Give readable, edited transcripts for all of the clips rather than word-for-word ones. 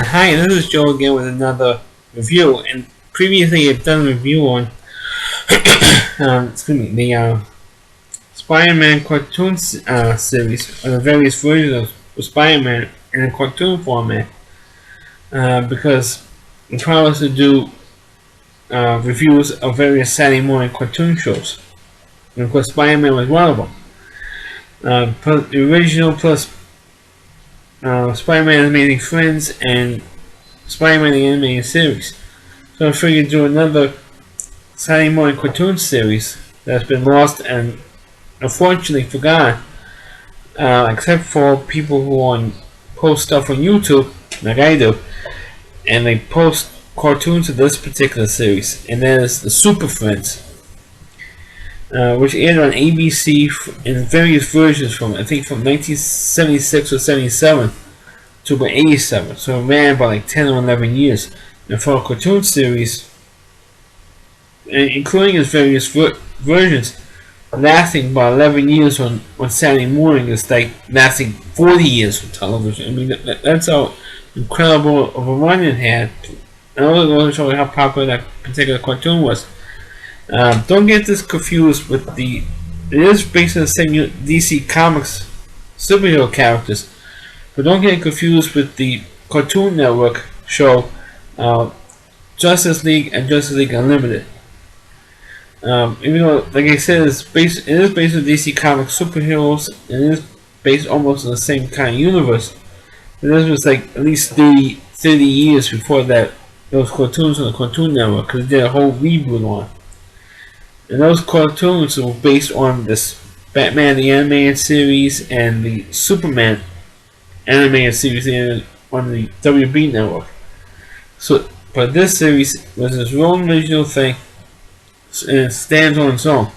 Hi, this is Joe again with another review. And previously, I've done a review on the Spider-Man cartoon series, the various versions of Spider-Man in a cartoon format. Because the plan was to do reviews of various Saturday morning cartoon shows, and of course, Spider-Man was one of them. Plus the original plus Spider-Man Amazing Friends and Spider-Man the Animated Series. So I figured do another Saturday morning cartoon series that's been lost and unfortunately forgotten, except for people who post stuff on YouTube, like I do, and they post cartoons of this particular series, and that is the Superfriends, which aired on ABC in various versions from, I think, from 1976 or 77 to about 87, so it ran about like 10 or 11 years. And for a cartoon series, including its various versions, lasting about 11 years on Saturday morning is like lasting 40 years on television. I mean, that's how incredible of a run it had. And also goes to show how popular that particular cartoon was. Don't get this confused with it is based on the same DC Comics superhero characters, but don't get confused with the Cartoon Network show Justice League and Justice League Unlimited. Even though, like I said, it is based on DC Comics superheroes, and it is based almost on the same kind of universe. But this was like at least 30 years before that. Those cartoons on the Cartoon Network, because they did a whole reboot on. And those cartoons were based on this Batman the Animated Series and the Superman Animated Series on the WB Network. So, but this series was its own original thing, and it stands on its own.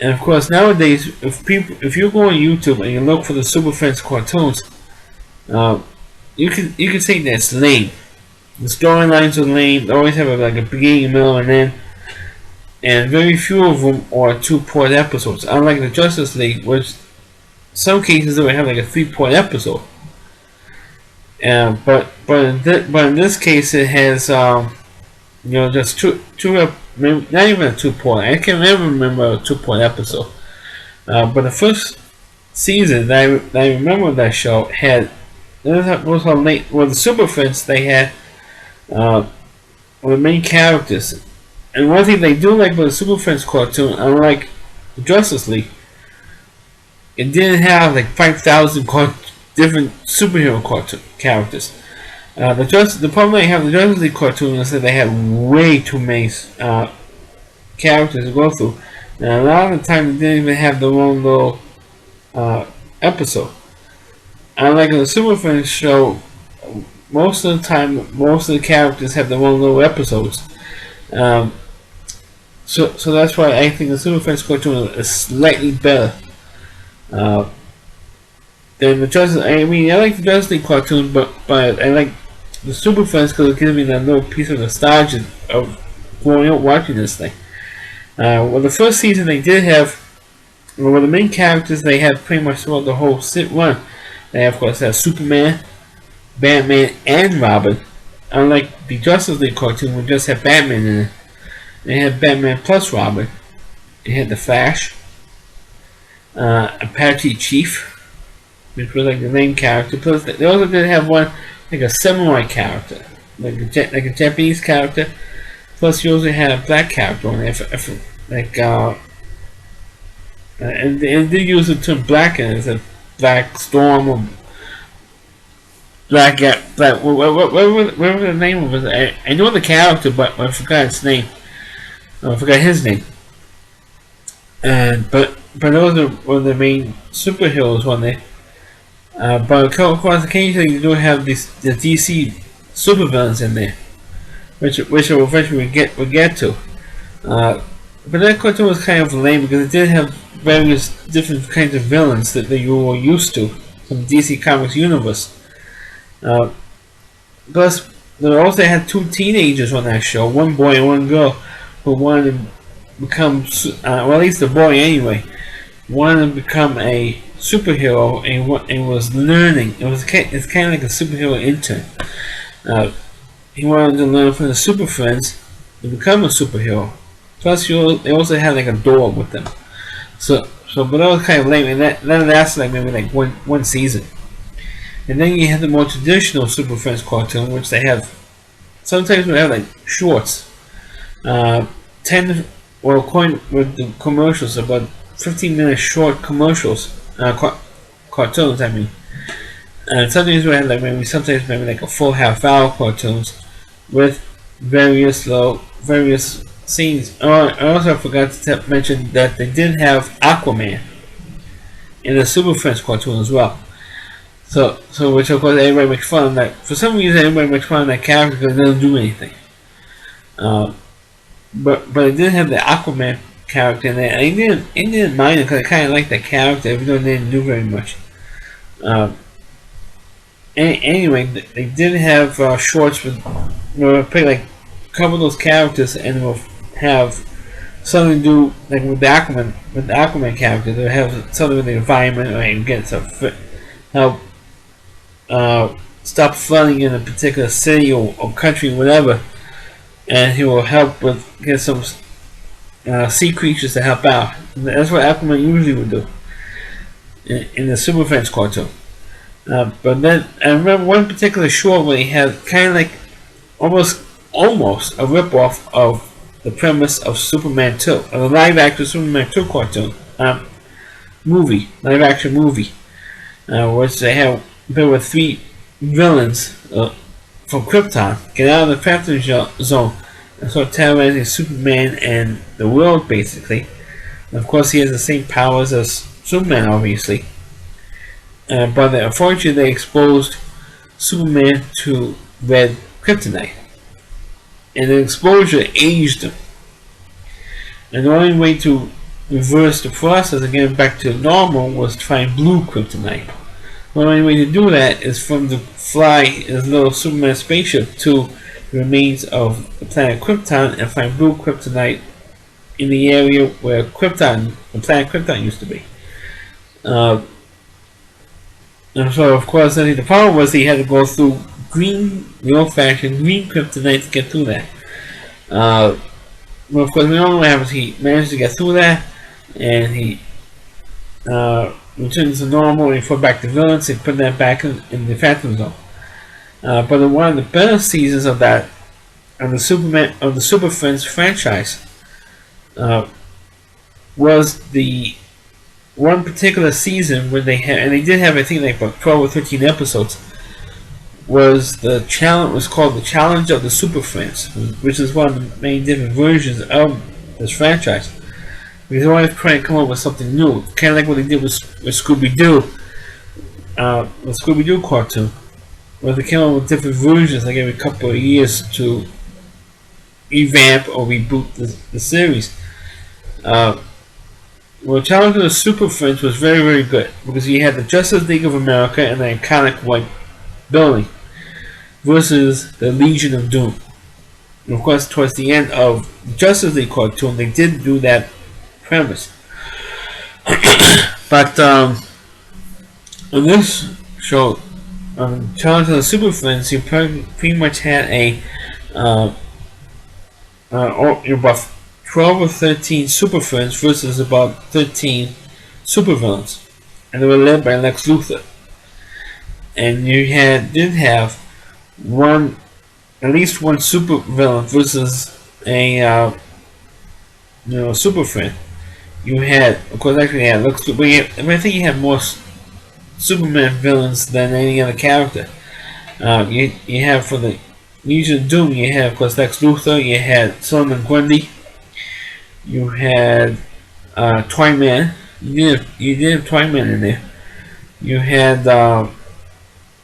And of course, nowadays, if you go on YouTube and you look for the Super Friends cartoons, you can say that's lame. The storylines are lame. They always have a beginning, middle, and end. And very few of them are 2-part episodes. Unlike the Justice League, which some cases they would have like a 3-part episode. But in this case, it has just two maybe not even a 2-part. I can't remember a 2-part episode. But the first season that I remember that show had was how late. Well, the Super Friends they had. The main characters, and one thing they do like with the Super Friends cartoon, unlike the Justice League, it didn't have like 5,000 different superhero cartoon characters. The problem they have with the Justice League cartoon is that they have way too many characters to go through, and a lot of the time they didn't even have their own little episode. Unlike the Super Friends show, most of the time, most of the characters have their own little episodes. So that's why I think the Super Friends cartoon is slightly better than the Justice. I mean, I like the Justice League cartoon, but I like the Super Friends because it gives me that little piece of nostalgia of growing up watching this thing. Well, the first season they did have, well, the main characters they had pretty much throughout the whole run. They of course have Superman, Batman, and Robin. Unlike the Justice League cartoon, we just had Batman in it. They had Batman plus Robin. They had the Flash, Apache Chief, which was like the main character. Plus, they also did have one like a samurai character, like a Japanese character. Plus, you also had a black character on there, and they did use the term black in it as a Black Storm or whatever the name of it. I know the character, but I forgot its name. I forgot his name. But those were the main superheroes on there. But of course, occasionally you do have the DC supervillains in there, which we'll eventually get to. But that cartoon was kind of lame because it did have various different kinds of villains that you were used to from the DC Comics universe. Plus, they also had 2 teenagers on that show, one boy and one girl, who wanted to become, well, at least the boy anyway, wanted to become a superhero and was learning. It's kind of like a superhero intern. Uh, he wanted to learn from the Super Friends to become a superhero. Plus, they also had like a dog with them. But that was kind of lame, and that lasted like maybe like one season. And then you have the more traditional Super Friends cartoon, which they have. Sometimes we have like shorts, 10, well, according with the commercials, about 15-minute short commercials, cartoons. I mean, and sometimes we have like sometimes maybe like a full half-hour cartoons with various scenes. Oh, I also forgot to mention that they did have Aquaman in the Super Friends cartoon as well. So which of course everybody makes fun of that. For some reason, everybody makes fun of that character because it doesn't do anything. But it did have the Aquaman character in there, and I didn't mind it because I kind of liked that character, even though it didn't do very much. Anyway, they did have shorts with, play like a couple of those characters, and will have something to do like with the Aquaman character. They have something with the environment, or get some help stop flooding in a particular city or country, whatever, and he will help with get some sea creatures to help out. That's what Aquaman usually would do in the Super Friends cartoon. But then I remember one particular short where he had kind of like almost a rip-off of the premise of Superman 2, of the live-action Superman 2 cartoon live-action movie, which they have there were 3 villains from Krypton get out of the Phantom Zone and start terrorizing Superman and the world, basically. And of course, he has the same powers as Superman, obviously. But unfortunately, they exposed Superman to red kryptonite, and the exposure aged him. And the only way to reverse the process and get him back to normal was to find blue kryptonite. The only way to do that is from to fly his little Superman spaceship to the remains of the planet Krypton and find blue kryptonite in the area where the planet Krypton used to be. And so, of course, the problem was he had to go through the old-fashioned green kryptonite to get through that. Well, of course, we don't know what happens. He managed to get through that, and he returned to normal, and he fought back the villains and put that back in the Phantom Zone. But one of the better seasons of that, of the Super Friends franchise, was the one particular season where they had, and they did have, I think, like about 12 or 13 episodes, was called the Challenge of the Super Friends, which is one of the main different versions of this franchise. Because they always try to come up with something new, kind of like what they did with Scooby-Doo, the Scooby-Doo cartoon, where they came up with different versions like every couple of years to revamp or reboot the series. Well, Challenge of the Super Friends was very, very good because you had the Justice League of America and the iconic white building versus the Legion of Doom. And of course, towards the end of the Justice League cartoon, they did do that premise. But on this show, Challenge of the Super Friends, you pretty much had about 12 or 13 Super Friends versus about 13 super villains, and they were led by Lex Luthor. And you did have at least one super villain versus a super friend. You had, of course, actually had Lex Luthor. I think you had more Superman villains than any other character. You have for the Legion of Doom, you had, of course, Lex Luthor. You had Solomon Grundy. You had Toyman. You did have Toyman in there. You had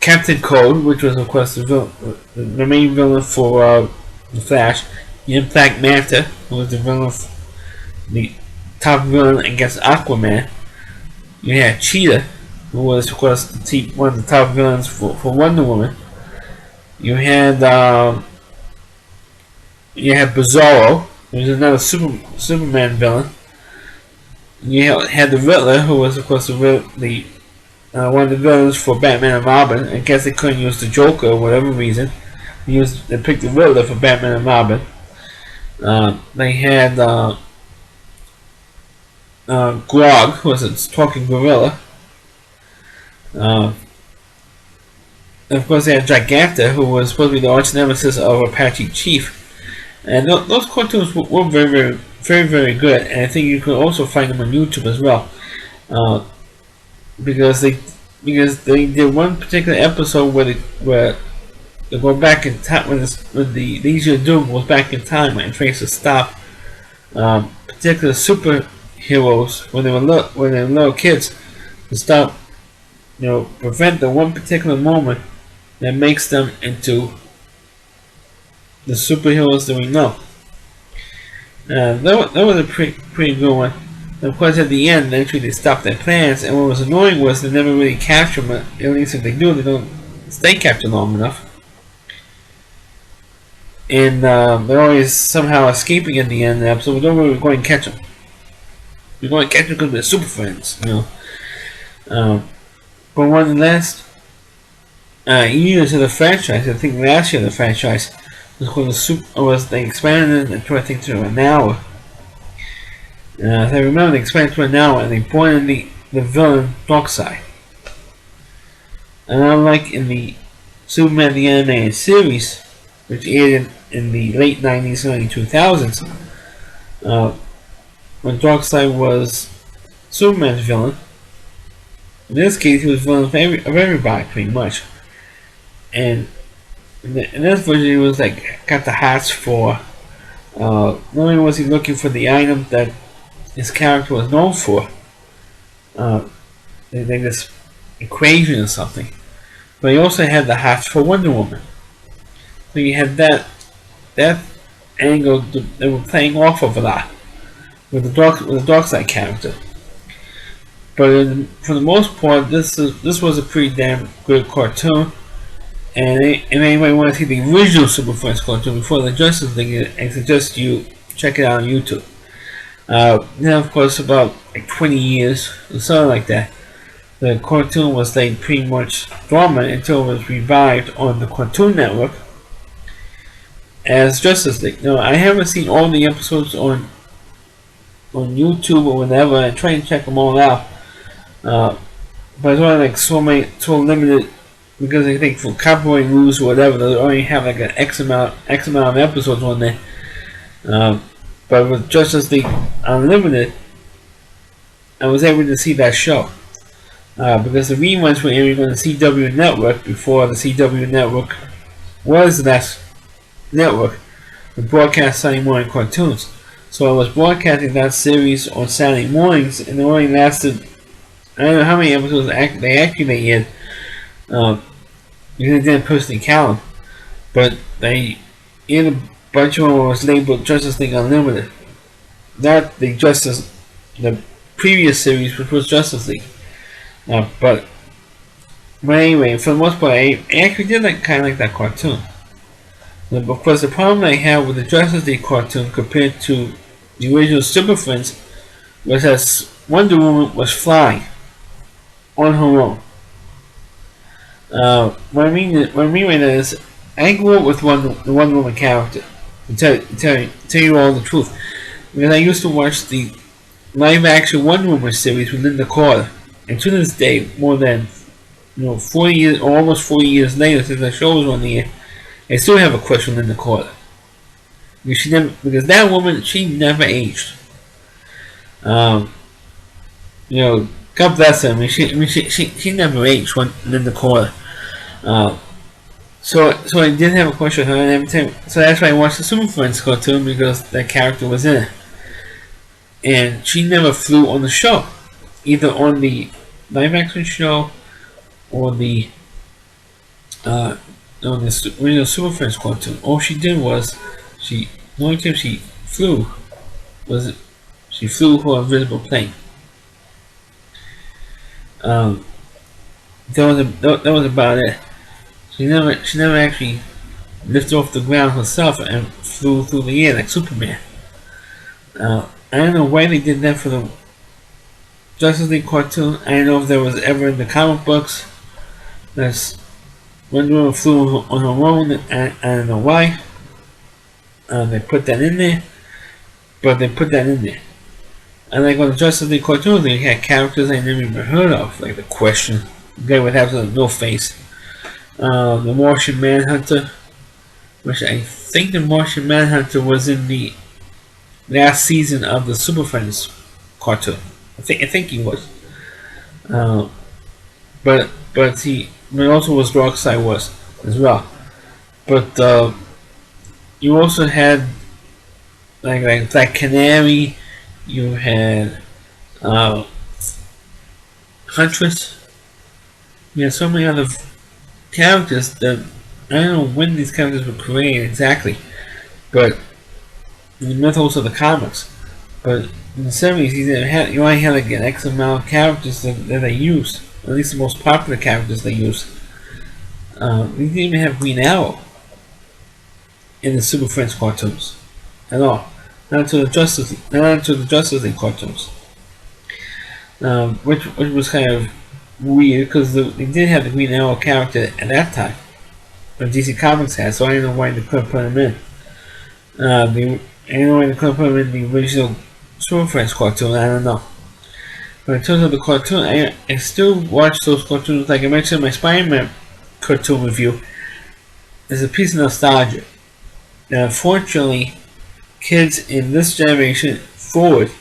Captain Cold, which was, of course, the main villain for the Flash. You had Black Manta, who was the top villain against Aquaman. You had Cheetah, who was, of course, one of the top villains for Wonder Woman. You had Bizarro, who was another Superman villain. You had the Riddler, who was of course the one of the villains for Batman and Robin. I guess they couldn't use the Joker or whatever reason. They picked the Riddler for Batman and Robin. They had Grog, who was a talking gorilla. And of course, they had Giganta, who was supposed to be the arch nemesis of Apache Chief. And those cartoons were very good. And I think you can also find them on YouTube as well, because they did one particular episode where they go back in time when the Legion of Doom was back in time and tries to stop particular superheroes when they were little kids, to stop, prevent the one particular moment that makes them into the superheroes that we know. That was a pretty good one. And of course, at the end, eventually they stopped their plans, and what was annoying was they never really captured them. At least if they do, they don't stay captured long enough. And they're always somehow escaping at the end of the episode. We don't really go and catch them. We're going to catch them because we're super friends, But one of the last years of the franchise, I think last year the franchise was called they expanded it to, I think, to an hour. As I remember, they expanded to an hour, and they brought in the villain Darkseid. And unlike in the Superman the Animated Series, which aired in the late 90s, early 2000s, when Darkseid was Superman's villain, in this case he was villain of everybody, pretty much. And in this version, he was got the hats for. Not only was he looking for the item that his character was known for, this equation or something, but he also had the hats for Wonder Woman. So you had that angle that they were playing off of a lot with the Darkseid character. But for the most part, this was a pretty damn good cartoon. And if anybody want to see the original Superfriends cartoon before the Justice League, I suggest you check it out on YouTube. Now, of course, about 20 years or something like that, the cartoon was laid pretty much dormant until it was revived on the Cartoon Network as Justice League. Now, I haven't seen all the episodes on YouTube or whatever. I try and check them all out, but it's only so limited. Because I think for copyright rules or whatever, they only have an X amount of episodes on there. But with Justice League Unlimited, I was able to see that show. Because the reruns were airing on the CW network before the CW network was that network to broadcast Saturday morning cartoons. So I was broadcasting that series on Saturday mornings, and it only lasted, I don't know how many episodes they actually aired. Because they didn't personally count them, but they in a bunch of them was labeled Justice League Unlimited, not the previous series, which was Justice League. But anyway, for the most part, I actually did kind of like that cartoon. But of course, the problem I had with the Justice League cartoon compared to the original Super Friends was that Wonder Woman was flying on her own. What I mean is, I grew up with the Wonder Woman character. To tell you all the truth, because I used to watch the live-action Wonder Woman series with Linda Carter, and to this day, more than 40 years, or almost 40 years later, since the show was on the air, I still have a crush on Linda Carter. Because that woman, she never aged. God bless her. She never aged. Linda Carter. So I did have a question on her, and every time, so that's why I watched the Super Friends cartoon, because that character was in it, and she never flew on the show, either on the live action show or the original Super Friends cartoon. All she did was the only time she flew was she flew her invisible plane. That was about it. She never actually lifted off the ground herself and flew through the air like Superman. I don't know why they did that for the Justice League cartoon. I don't know if there was ever in the comic books. That's Wonder Woman flew on her own. I don't know why. They put that in there, but they put that in there. And like on the Justice League cartoons, they had characters I never even heard of, like the Question, the guy with absolutely no face, the Martian Manhunter, which I think the Martian Manhunter was in the last season of the Superfriends cartoon. I think he was. Uh, but also was Darkseid was as well. But you also had like Black Canary. You had uh, Huntress. You had so many other characters that I don't know when these characters were created exactly, but in the mythos of the comics. But in the 70s, you only had like an X amount of characters that they used. At least the most popular characters they used. We didn't even have Green Arrow in the Super Friends cartoons at all. Not to the Justice League cartoons, which was kind of weird because they did have the Green Arrow character at that time, but DC Comics had, so I don't know why they couldn't put him in. I don't know why they couldn't put him in the original Super Friends cartoon. I don't know. But in terms of the cartoon, I still watch those cartoons. Like I mentioned in my Spider-Man cartoon review, there's a piece of nostalgia. Now, unfortunately, kids in this generation forward,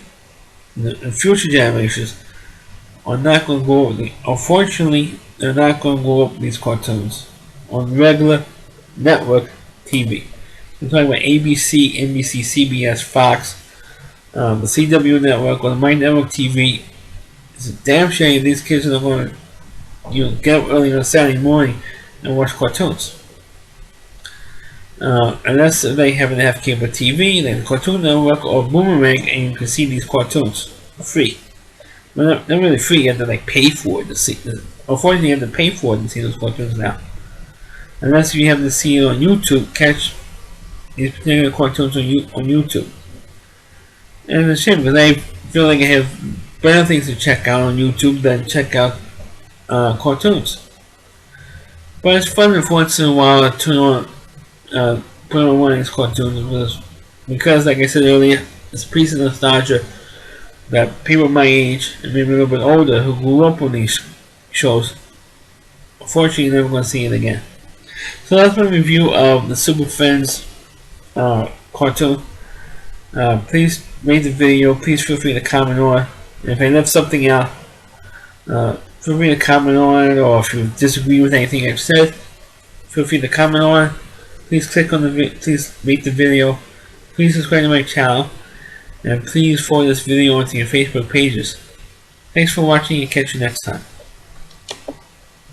in future generations, are not going to go over the. Unfortunately, they're not going to go over these cartoons on regular network TV. I'm talking about ABC, NBC, CBS, Fox, the CW network, or the My Network TV. It's a damn shame these kids are not going to get up early on Saturday morning and watch cartoons. Unless they happen to have cable TV, then Cartoon Network or Boomerang, and you can see these cartoons for free. Well, not really free, you have to like pay for it to see. Unfortunately, you have to pay for it to see those cartoons now. Unless you have to see it on YouTube, catch these particular cartoons on YouTube. And it's a shame because I feel like I have better things to check out on YouTube than check out cartoons. But it's fun if once in a while to turn on, put on one of these cartoons because, like I said earlier, it's a piece of nostalgia that people my age and maybe a little bit older who grew up on these shows, unfortunately, never going to see it again. So that's my review of the Super Friends cartoon. Please rate the video. Please feel free to comment on. And if I left something out, feel free to comment on it. Or if you disagree with anything I've said, feel free to comment on it. Please click on please rate the video. Please subscribe to my channel. And please forward this video onto your Facebook pages. Thanks for watching and catch you next time.